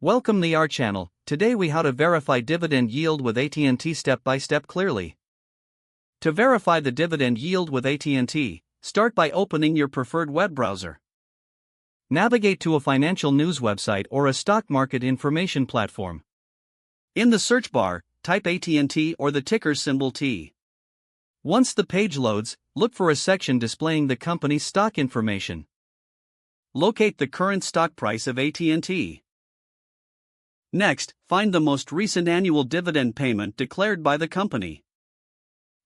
Welcome to our channel. Today we how to verify dividend yield with AT&T step by step clearly. To verify the dividend yield with AT&T, start by opening your preferred web browser. Navigate to a financial news website or a stock market information platform. In the search bar, type AT&T or the ticker symbol T. Once the page loads, look for a section displaying the company's stock information. Locate the current stock price of AT&T. Next, find the most recent annual dividend payment declared by the company.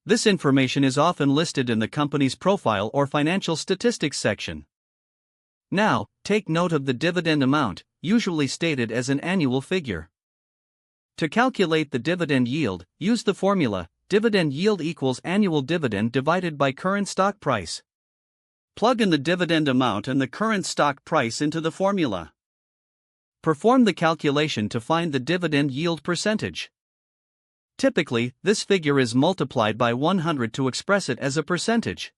This information is often listed in the company's profile or financial statistics section. Now, take note of the dividend amount, usually stated as an annual figure. To calculate the dividend yield, use the formula, dividend yield equals annual dividend divided by current stock price. Plug in the dividend amount and the current stock price into the formula. Perform the calculation to find the dividend yield percentage. Typically, this figure is multiplied by 100 to express it as a percentage.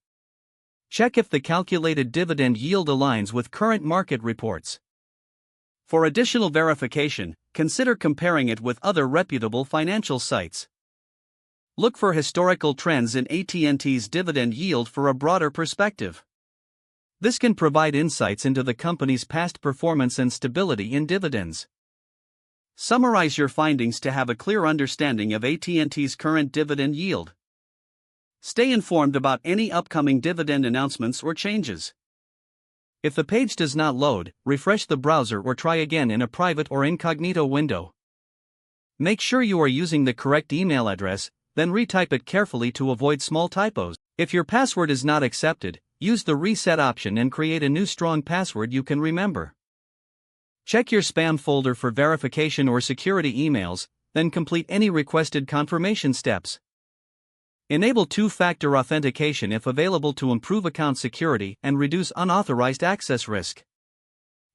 Check if the calculated dividend yield aligns with current market reports. For additional verification, consider comparing it with other reputable financial sites. Look for historical trends in AT&T's dividend yield for a broader perspective. This can provide insights into the company's past performance and stability in dividends. Summarize your findings to have a clear understanding of AT&T's current dividend yield. Stay informed about any upcoming dividend announcements or changes. If the page does not load, refresh the browser or try again in a private or incognito window. Make sure you are using the correct email address, then retype it carefully to avoid small typos. If your password is not accepted, use the reset option and create a new strong password you can remember. Check your spam folder for verification or security emails, then complete any requested confirmation steps. Enable two-factor authentication if available to improve account security and reduce unauthorized access risk.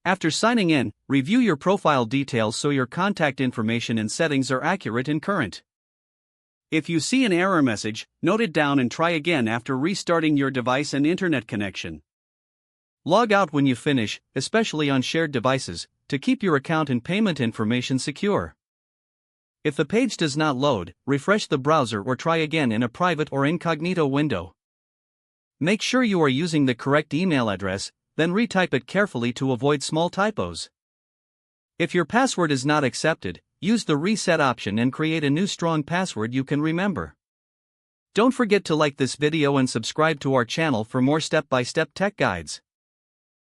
After signing in, review your profile details so your contact information and settings are accurate and current. If you see an error message, note it down and try again after restarting your device and internet connection. Log out when you finish, especially on shared devices, to keep your account and payment information secure. If the page does not load, refresh the browser or try again in a private or incognito window. Make sure you are using the correct email address, then retype it carefully to avoid small typos. If your password is not accepted, use the reset option and create a new strong password you can remember. Don't forget to like this video and subscribe to our channel for more step-by-step tech guides.